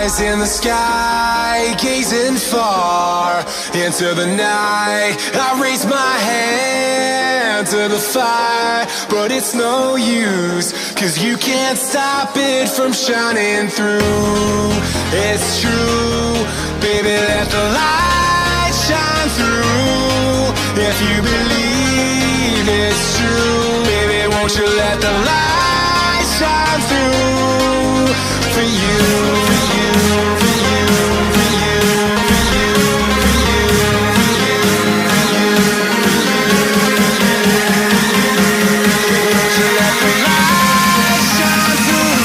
Eyes in the sky, gazing far into the night. I raise my hand to the fire, but it's no use, 'cause you can't stop it from shining through. It's true, baby, let the light shine through. If you believe it's true, baby, won't you let the light shine through for you, for you, for you, for you, for you, for you, for you, for you, won't you let the light shine through?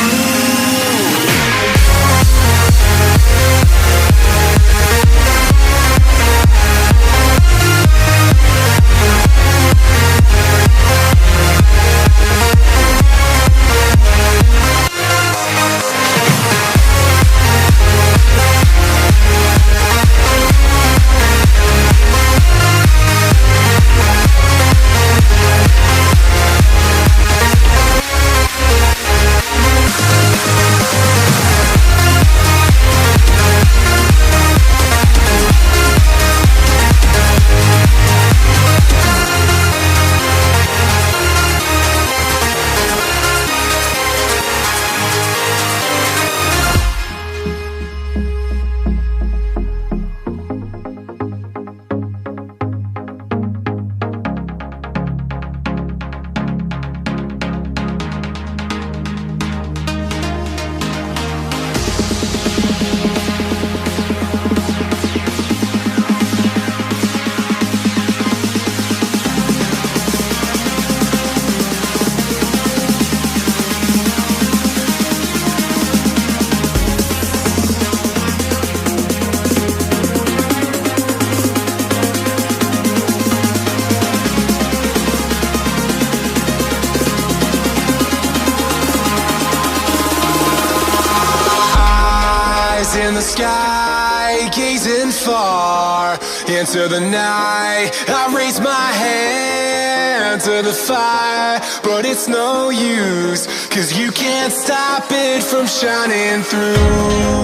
the sky, gazing far into the night. I raise my hand to the fire, but it's no use, 'cause you can't stop it from shining through.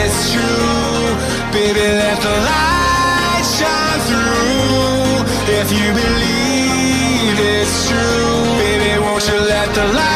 It's true, baby, let the light shine through. If you believe it's true, baby, won't you let the light